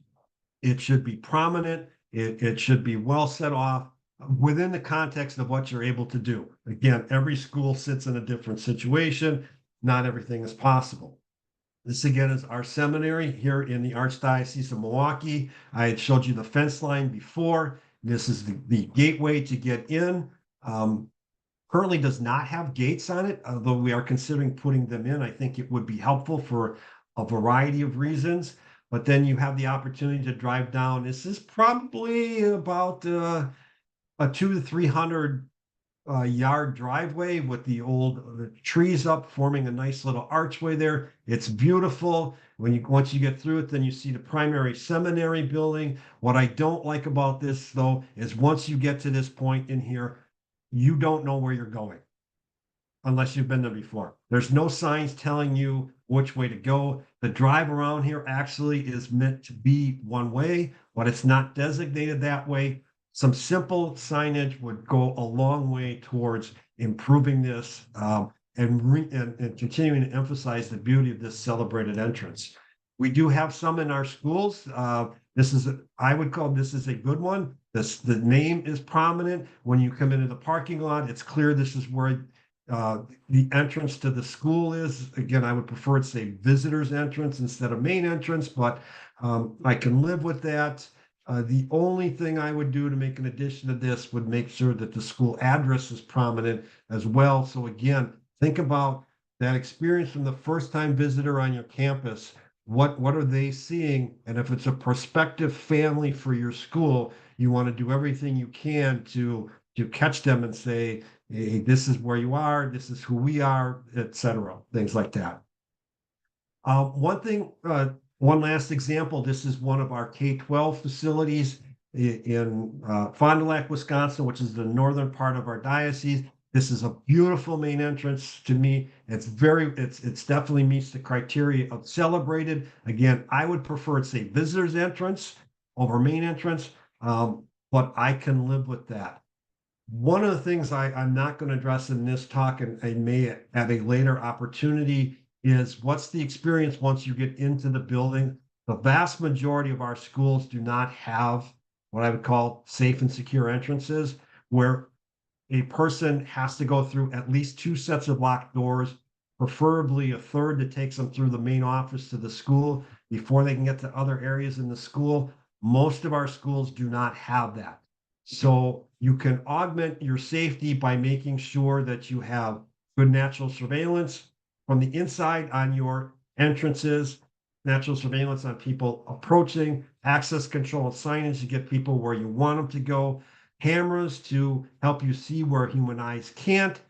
It should be prominent. It should be well set off within the context of what you're able to do. Again, every school sits in a different situation. Not everything is possible. This again is our seminary here in the Archdiocese of Milwaukee. I had showed you the fence line before. This is the gateway to get in. Currently does not have gates on it, although we are considering putting them in. I think it would be helpful for a variety of reasons. But then you have the opportunity to drive down. This is probably about a 200 to 300 yard driveway with the old trees up, forming a nice little archway there. It's beautiful. Once you get through it, then you see the primary seminary building. What I don't like about this, though, is once you get to this point in here, you don't know where you're going unless you've been there before. There's no signs telling you which way to go. The drive around here actually is meant to be one way, but it's not designated that way. Some simple signage would go a long way towards improving this and continuing to emphasize the beauty of this celebrated entrance. We do have some in our schools. I would call this is a good one. The name is prominent. When you come into the parking lot, it's clear this is where the entrance to the school is. Again, I would prefer it say visitors entrance instead of main entrance, but I can live with that. The only thing I would do to make an addition to this would make sure that the school address is prominent as well. So again, think about that experience from the first time visitor on your campus. What are they seeing? And if it's a prospective family for your school, you want to do everything you can to catch them and say, hey, this is where you are, this is who we are, etc. Things like that. One last example, this is one of our K-12 facilities in Fond du Lac, Wisconsin, which is the northern part of our diocese. This is a beautiful main entrance to me. It's definitely meets the criteria of celebrated. Again, I would prefer it's a visitor's entrance over main entrance, but I can live with that. One of the things I'm not going to address in this talk, and I may at a later opportunity, is what's the experience once you get into the building. The vast majority of our schools do not have what I would call safe and secure entrances, where a person has to go through at least 2 sets of locked doors, preferably a third that takes them through the main office to the school before they can get to other areas in the school. Most of our schools do not have that. So you can augment your safety by making sure that you have good natural surveillance from the inside on your entrances, natural surveillance on people approaching, access control and signage to get people where you want them to go, cameras to help you see where human eyes can't,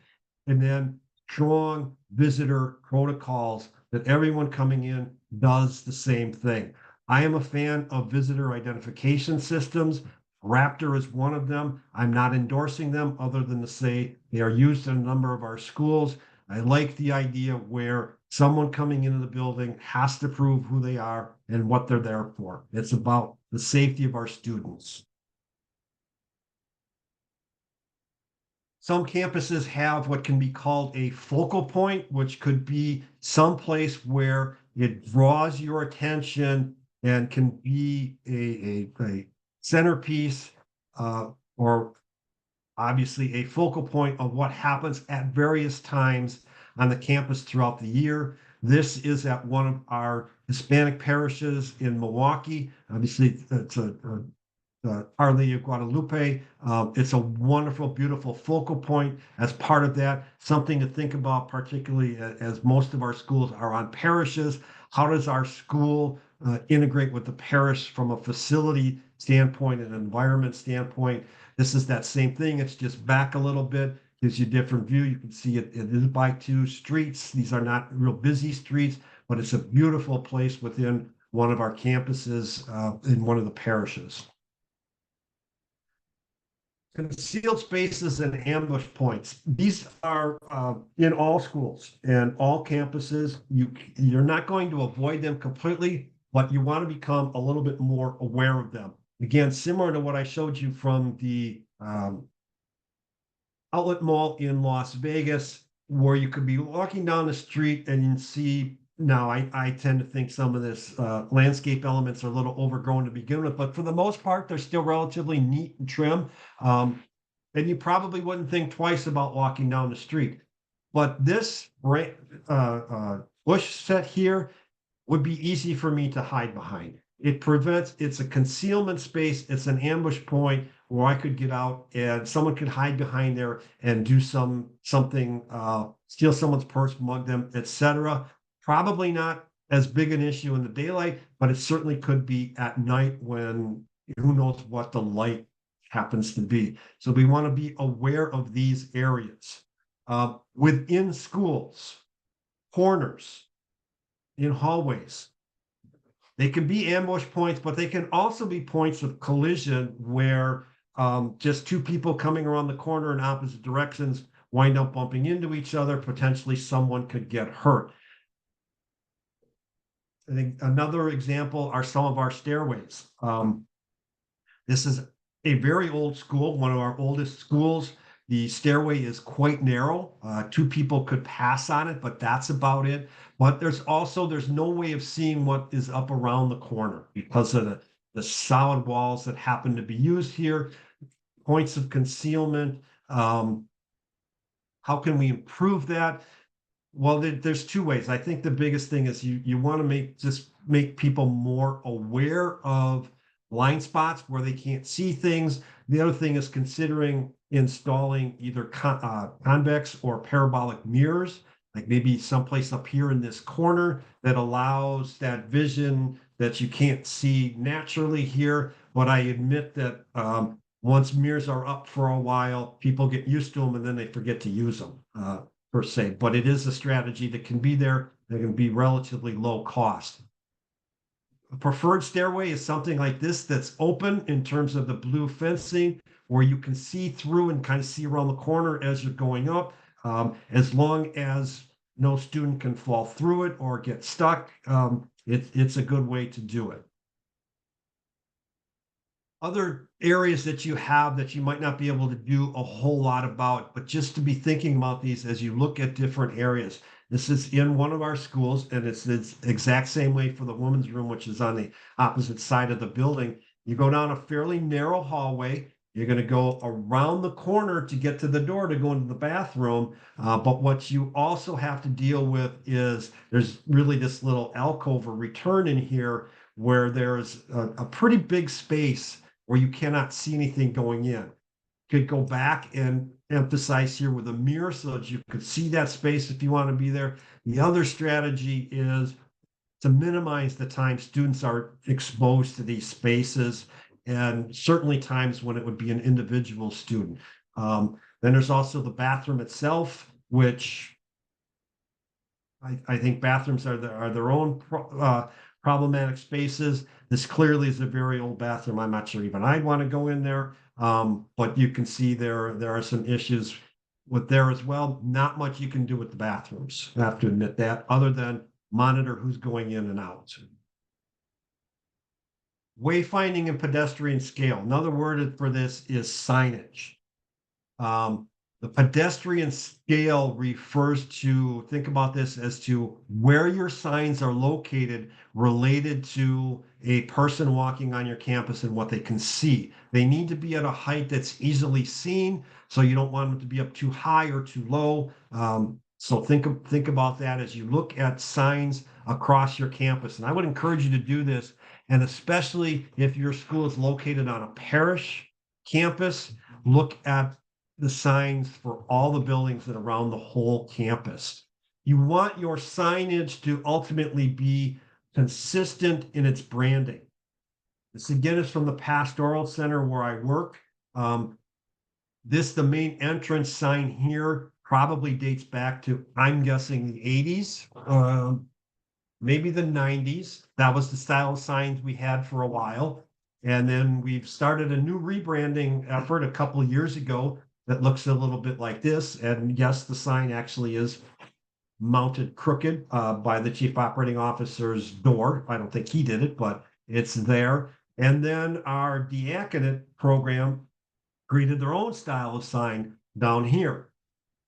and then strong visitor protocols that everyone coming in does the same thing. I am a fan of visitor identification systems. Raptor is one of them. I'm not endorsing them other than to say they are used in a number of our schools. I like the idea where someone coming into the building has to prove who they are and what they're there for. It's about the safety of our students. Some campuses have what can be called a focal point, which could be someplace where it draws your attention and can be a centerpiece or obviously a focal point of what happens at various times on the campus throughout the year. This is at one of our Hispanic parishes in Milwaukee. Obviously, it's Our Lady of Guadalupe. It's a wonderful, beautiful focal point as part of that. Something to think about, particularly as most of our schools are on parishes. How does our school integrate with the parish from a facility standpoint and environment standpoint? This is that same thing. It's just back a little bit, gives you a different view. You can see it is by 2 streets. These are not real busy streets, but it's a beautiful place within one of our campuses in one of the parishes. Concealed spaces and ambush points. These are in all schools and all campuses. You're not going to avoid them completely, but you want to become a little bit more aware of them. Again, similar to what I showed you from the outlet mall in Las Vegas, where you could be walking down the street and you see Now, I tend to think some of this landscape elements are a little overgrown to begin with, but for the most part, they're still relatively neat and trim. And you probably wouldn't think twice about walking down the street. But this bush set here would be easy for me to hide behind. It's a concealment space, it's an ambush point where I could get out and someone could hide behind there and do something, steal someone's purse, mug them, etc. Probably not as big an issue in the daylight, but it certainly could be at night when who knows what the light happens to be. So we want to be aware of these areas. Within schools, corners, in hallways. They can be ambush points, but they can also be points of collision where just two people coming around the corner in opposite directions wind up bumping into each other. Potentially someone could get hurt. I think another example are some of our stairways. This is a very old school, one of our oldest schools. The stairway is quite narrow. Two people could pass on it, but that's about it. But there's no way of seeing what is up around the corner because of the solid walls that happen to be used here, points of concealment. How can we improve that? Well, there's two ways. I think the biggest thing is you want to make people more aware of blind spots where they can't see things. The other thing is considering installing either convex or parabolic mirrors, like maybe someplace up here in this corner that allows that vision that you can't see naturally here. But I admit that once mirrors are up for a while, people get used to them and then they forget to use them. Per se, but it is a strategy that can be there, that can be relatively low cost. A preferred stairway is something like this that's open in terms of the blue fencing, where you can see through and kind of see around the corner as you're going up. As long as no student can fall through it or get stuck, it's a good way to do it. Other areas that you have that you might not be able to do a whole lot about, but just to be thinking about these as you look at different areas. This is in one of our schools, and it's the exact same way for the women's room, which is on the opposite side of the building. You go down a fairly narrow hallway. You're going to go around the corner to get to the door to go into the bathroom. But what you also have to deal with is there's really this little alcove or return in here where there's a pretty big space where you cannot see anything going in. Could go back and emphasize here with a mirror so that you could see that space if you want to be there. The other strategy is to minimize the time students are exposed to these spaces, and certainly times when it would be an individual student. Then there's also the bathroom itself, which I think bathrooms are their own problematic spaces. This clearly is a very old bathroom. I'm not sure even I'd want to go in there. But you can see there are some issues with there as well. Not much you can do with the bathrooms. I have to admit that, other than monitor who's going in and out. Wayfinding and pedestrian scale. Another word for this is signage. The pedestrian scale refers to, think about this as to where your signs are located related to a person walking on your campus and what they can see. They need to be at a height that's easily seen, so you don't want them to be up too high or too low. So think about that as you look at signs across your campus. And I would encourage you to do this, and especially if your school is located on a parish campus, look at the signs for all the buildings that around the whole campus. You want your signage to ultimately be consistent in its branding. This again is from the Pastoral Center where I work. The main entrance sign here probably dates back to, I'm guessing, the 80s, maybe the 90s. That was the style of signs we had for a while. And then we've started a new rebranding effort a couple of years ago that looks a little bit like this. And yes, the sign actually is mounted crooked by the chief operating officer's door. I don't think he did it, but it's there. And then our diaconate program created their own style of sign down here.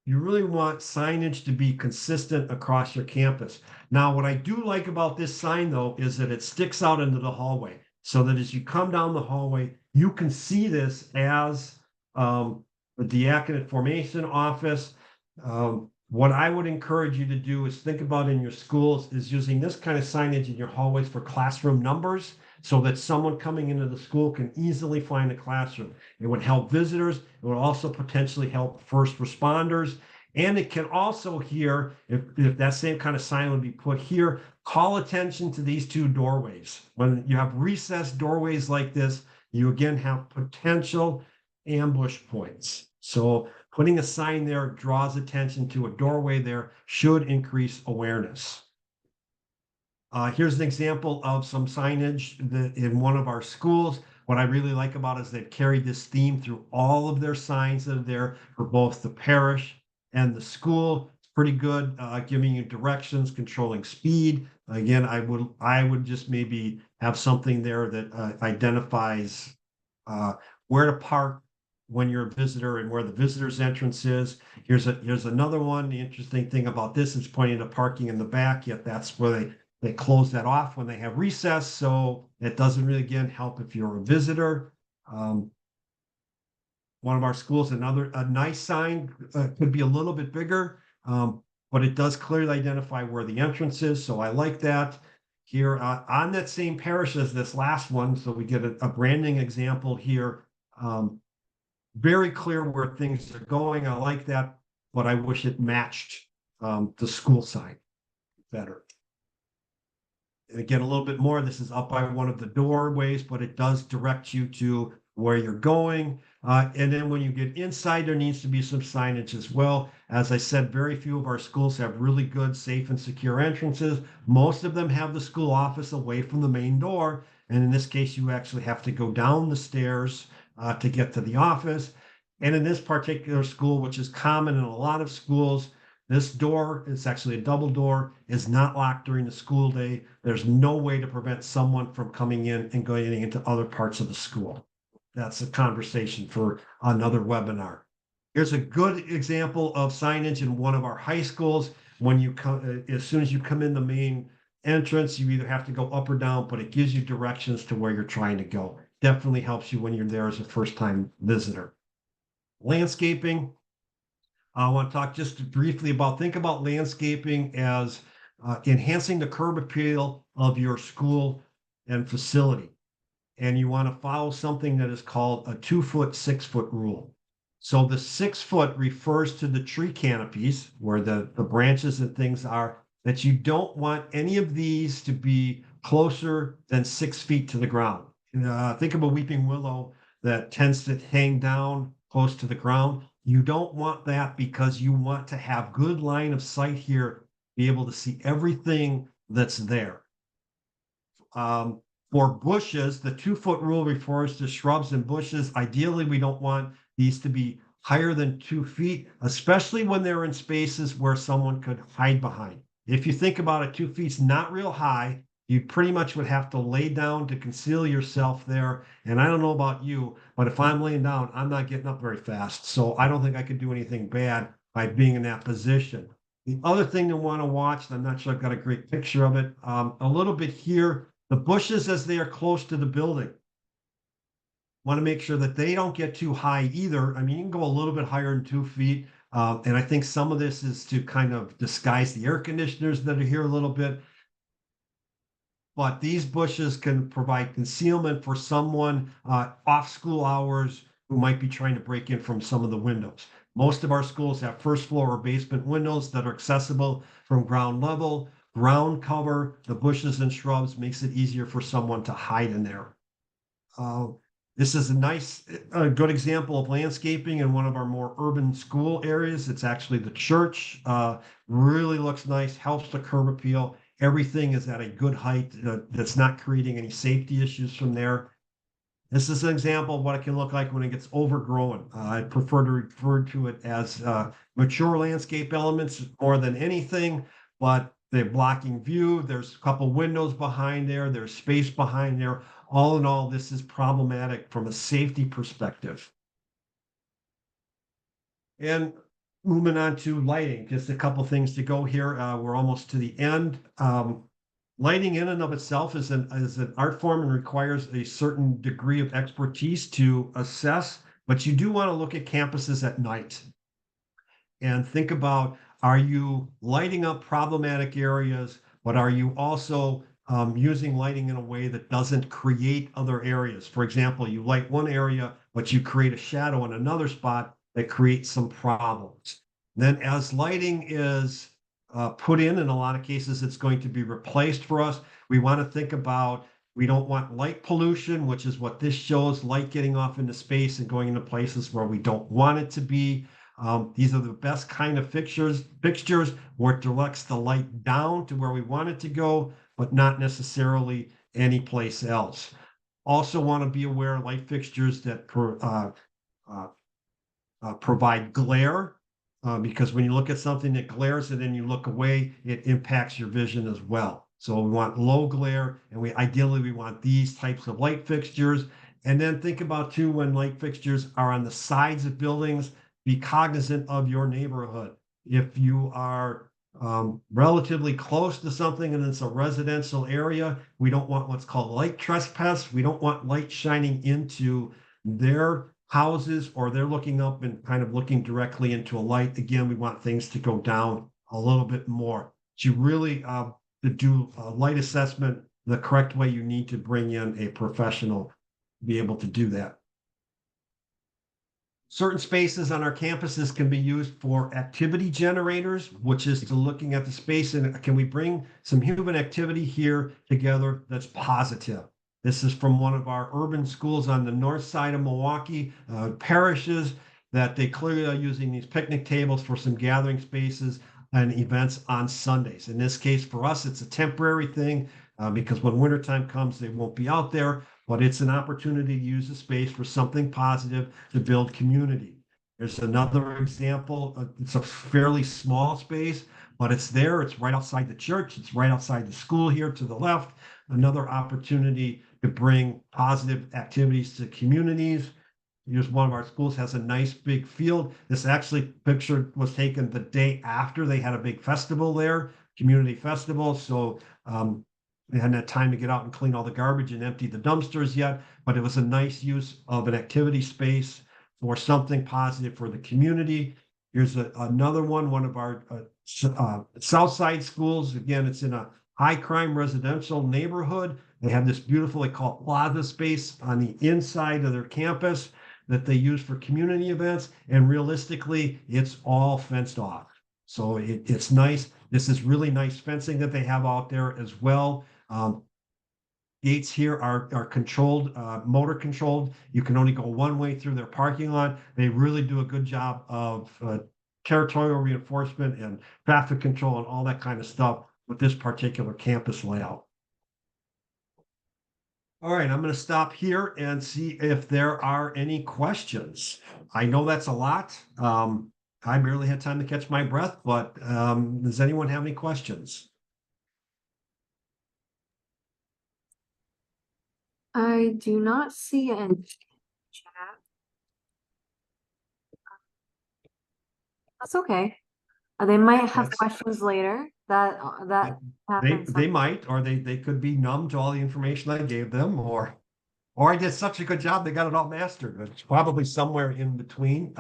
You really want signage to be consistent across your campus. Now, what I do like about this sign though, is that it sticks out into the hallway so that as you come down the hallway, you can see this as the diaconate formation office. What I would encourage you to do is think about in your schools is using this kind of signage in your hallways for classroom numbers so that someone coming into the school can easily find the classroom. It would help visitors. It would also potentially help first responders. And it can also here, if that same kind of sign would be put here, call attention to these two doorways. When you have recessed doorways like this, you again have potential ambush points. So putting a sign there draws attention to a doorway there should increase awareness. Here's an example of some signage that in one of our schools. What I really like about it is they've carried this theme through all of their signs that are there for both the parish and the school. It's pretty good, giving you directions, controlling speed. Again, I would just maybe have something there that identifies uh, where to park when you're a visitor and where the visitor's entrance is. Here's another one. The interesting thing about this is pointing to parking in the back, yet that's where they close that off when they have recess. So it doesn't really, again, help if you're a visitor. Um, One of our schools, a nice sign could be a little bit bigger, but it does clearly identify where the entrance is. So I like that. Here on that same parish as this last one, so we get a branding example here. Very clear where things are going. I like that, but I wish it matched the school sign better. And again, a little bit more, this is up by one of the doorways, but it does direct you to where you're going. And then when you get inside, there needs to be some signage as well. As I said, very few of our schools have really good, safe and secure entrances. Most of them have the school office away from the main door. And in this case, you actually have to go down the stairs to get to the office. And in this particular school, which is common in a lot of schools, this door, it's actually a double door, is not locked during the school day. There's no way to prevent someone from coming in and going into other parts of the school. That's a conversation for another webinar. Here's a good example of signage in one of our high schools. When you come, as soon as you come in the main entrance, you either have to go up or down, but it gives you directions to where you're trying to go. Definitely helps you when you're there as a first-time visitor. Landscaping. I want to talk just briefly think about landscaping as enhancing the curb appeal of your school and facility. And you want to follow something that is called a 2-foot, 6-foot rule. So the 6-foot refers to the tree canopies where the branches and things are, that you don't want any of these to be closer than 6 feet to the ground. Think of a weeping willow that tends to hang down close to the ground. You don't want that because you want to have good line of sight here, be able to see everything that's there. For bushes, the 2-foot rule refers to shrubs and bushes. Ideally, we don't want these to be higher than 2 feet, especially when they're in spaces where someone could hide behind. If you think about it, 2 feet's not real high. You pretty much would have to lay down to conceal yourself there. And I don't know about you, but if I'm laying down, I'm not getting up very fast. So I don't think I could do anything bad by being in that position. The other thing to want to watch, and I'm not sure I've got a great picture of it, a little bit here, the bushes as they are close to the building. Want to make sure that they don't get too high either. I mean, you can go a little bit higher than 2 feet. And I think some of this is to kind of disguise the air conditioners that are here a little bit. But these bushes can provide concealment for someone off school hours who might be trying to break in from some of the windows. Most of our schools have first floor or basement windows that are accessible from ground level. Ground cover, the bushes and shrubs makes it easier for someone to hide in there. This is a good example of landscaping in one of our more urban school areas. It's actually the church. Really looks nice, helps the curb appeal. Everything is at a good height that's not creating any safety issues from there. This is an example of what it can look like when it gets overgrown. I prefer to refer to it as mature landscape elements more than anything, but they're blocking view. There's a couple windows behind there. There's space behind there. All in all, this is problematic from a safety perspective. And moving on to lighting, just a couple things to go here. We're almost to the end. Lighting in and of itself is an art form and requires a certain degree of expertise to assess, but you do want to look at campuses at night and think about, are you lighting up problematic areas, but are you also using lighting in a way that doesn't create other areas? For example, you light one area, but you create a shadow in another spot that creates some problems. Then as lighting is put in a lot of cases, it's going to be replaced for us. We want to think about, we don't want light pollution, which is what this shows, light getting off into space and going into places where we don't want it to be. These are the best kind of fixtures where it directs the light down to where we want it to go, but not necessarily any place else. Also want to be aware of light fixtures that provide glare, because when you look at something that glares and then you look away, it impacts your vision as well. So we want low glare, and ideally we want these types of light fixtures. And then think about too, when light fixtures are on the sides of buildings, be cognizant of your neighborhood. If you are relatively close to something and it's a residential area, we don't want what's called light trespass. We don't want light shining into their houses, or they're looking up and kind of looking directly into a light. Again, we want things to go down a little bit more. To really to do a light assessment the correct way, you need to bring in a professional to be able to do that. Certain spaces on our campuses can be used for activity generators, which is to looking at the space and can we bring some human activity here together that's positive. This is from one of our urban schools on the north side of Milwaukee, parishes, that they clearly are using these picnic tables for some gathering spaces and events on Sundays. In this case, for us, it's a temporary thing because when wintertime comes, they won't be out there, but it's an opportunity to use the space for something positive to build community. There's another example. It's a fairly small space, but it's there. It's right outside the church. It's right outside the school here to the left. Another opportunity to bring positive activities to communities. Here's one of our schools has a nice big field. This actually picture was taken the day after they had a big festival there, community festival. So they hadn't had time to get out and clean all the garbage and empty the dumpsters yet, but it was a nice use of an activity space for something positive for the community. Here's another one of our South Side schools. Again, it's in a high crime residential neighborhood. They have this beautiful, they call it plaza space on the inside of their campus that they use for community events. And realistically, it's all fenced off. So it's nice. This is really nice fencing that they have out there as well. Gates here are controlled, motor controlled. You can only go one way through their parking lot. They really do a good job of territorial reinforcement and traffic control and all that kind of stuff with this particular campus layout. All right, I'm going to stop here and see if there are any questions. I know that's a lot. I barely had time to catch my breath, but does anyone have any questions? I do not see any chat. That's okay. They might have questions later. That happens. They might, or they could be numb to all the information I gave them, or I did such a good job they got it all mastered. It's probably somewhere in between.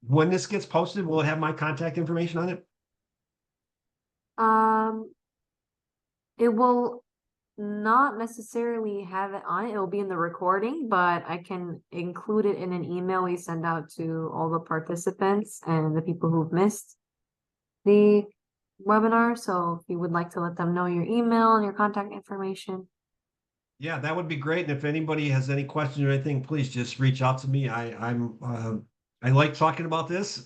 When this gets posted, will it have my contact information on it? It will not necessarily have it on it. It will be in the recording, but I can include it in an email we send out to all the participants and the people who've missed the webinar. So if you would like to let them know your email and your contact information. Yeah, that would be great. And if anybody has any questions or anything, please just reach out to me. I like talking about this.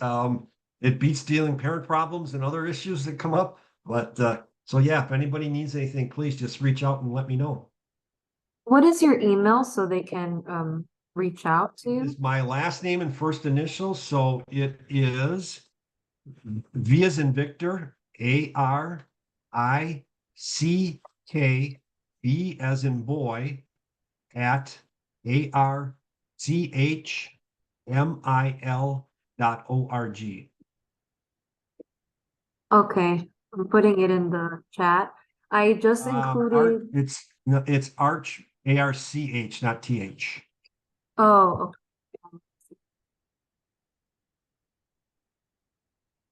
It beats dealing parent problems and other issues that come up. But so yeah, if anybody needs anything, please just reach out and let me know. What is your email so they can reach out to you? It's my last name and first initial. So it is V as in Victor, ARICK, B as in boy, at ARCHMIL Okay, I'm putting it in the chat. I just included, It's Arch, ARCH, not TH. oh, okay.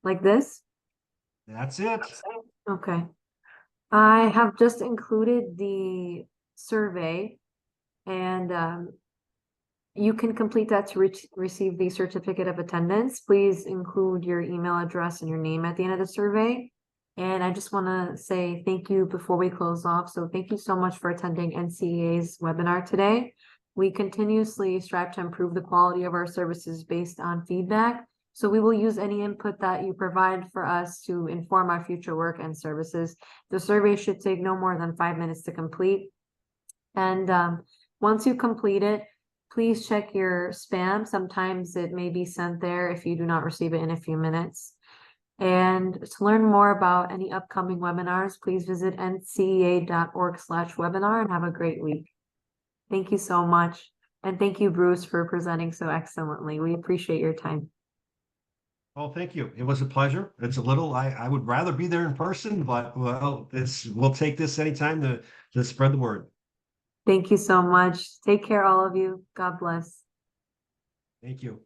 Like this? That's it. Okay. I have just included the survey and you can complete that to receive the certificate of attendance. Please include your email address and your name at the end of the survey. And I just want to say thank you before we close off. So thank you so much for attending NCEA's webinar today. We continuously strive to improve the quality of our services based on feedback. So we will use any input that you provide for us to inform our future work and services. The survey should take no more than 5 minutes to complete. And once you complete it, please check your spam. Sometimes it may be sent there if you do not receive it in a few minutes. And to learn more about any upcoming webinars, please visit ncea.org/webinar and have a great week. Thank you so much. And thank you, Bruce, for presenting so excellently. We appreciate your time. Oh, thank you. It was a pleasure. It's a little, I would rather be there in person, but well, we'll take this anytime to spread the word. Thank you so much. Take care, all of you. God bless. Thank you.